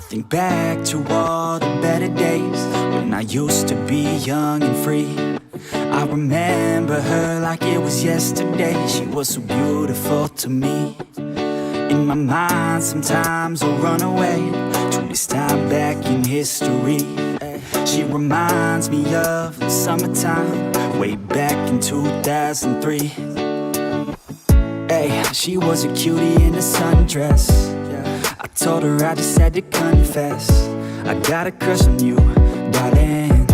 Think back to all the better days when I used to be young and free. I remember her like it was yesterday. She was so beautiful to me. In my mind sometimes I'll run away to this time back in history. She reminds me of the summertime way back in 2003. Hey, she was a cutie in a sundress. I told her I just had to confess, I got a crush on you, darling.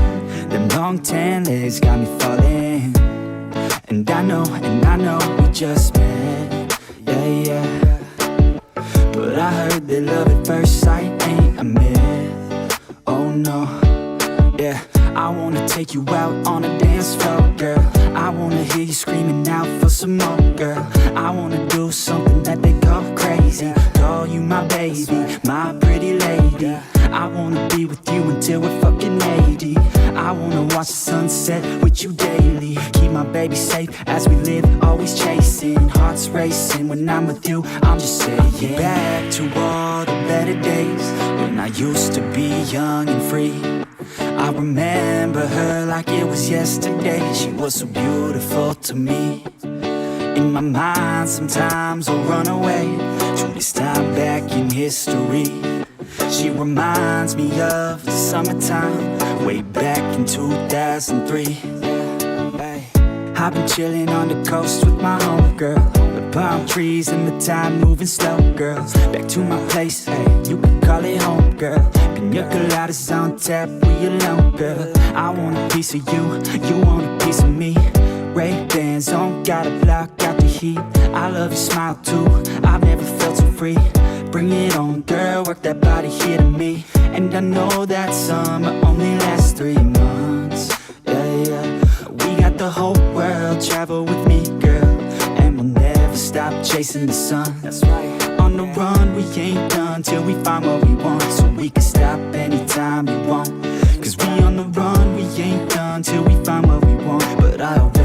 Them long tan legs got me falling. And I know we just met, yeah. But I heard that love at first sight ain't a myth. Oh no, yeah. I wanna take you out on a dance floor, girl. I wanna hear you screaming out for some more, girl. I wanna do something that they call crazy, call you my baby, my pretty lady. I wanna be with you until we're fucking 80. I wanna watch the sunset with you daily. Keep my baby safe as we live, always chasing. Hearts racing when I'm with you, I'm just saying. Back to all the better days when I used to be young and free. I remember her like it was yesterday. She was so beautiful to me. In my mind sometimes I'll run away to this time back in history. She reminds me of the summertime way back in 2003. I've been chilling on the coast with my homegirl, the palm trees and the time moving slow, girls. Back to my place, hey, you can call it home, girl. Pina coladas on tap, we alone, girl. I want a piece of you, you want a piece of me. Ray-Bans on, gotta block out the heat. I love your smile too, I've never felt so free. Bring it on, girl, work that body here to me. And I know that summer only lasts 3 months, yeah. We got the whole world, travel with me, girl. And we'll never stop chasing the sun. That's right. On the run, we ain't done till we find what we want. So we can stop anytime we want. Cause we on the run, we ain't done till we find what we want. But I already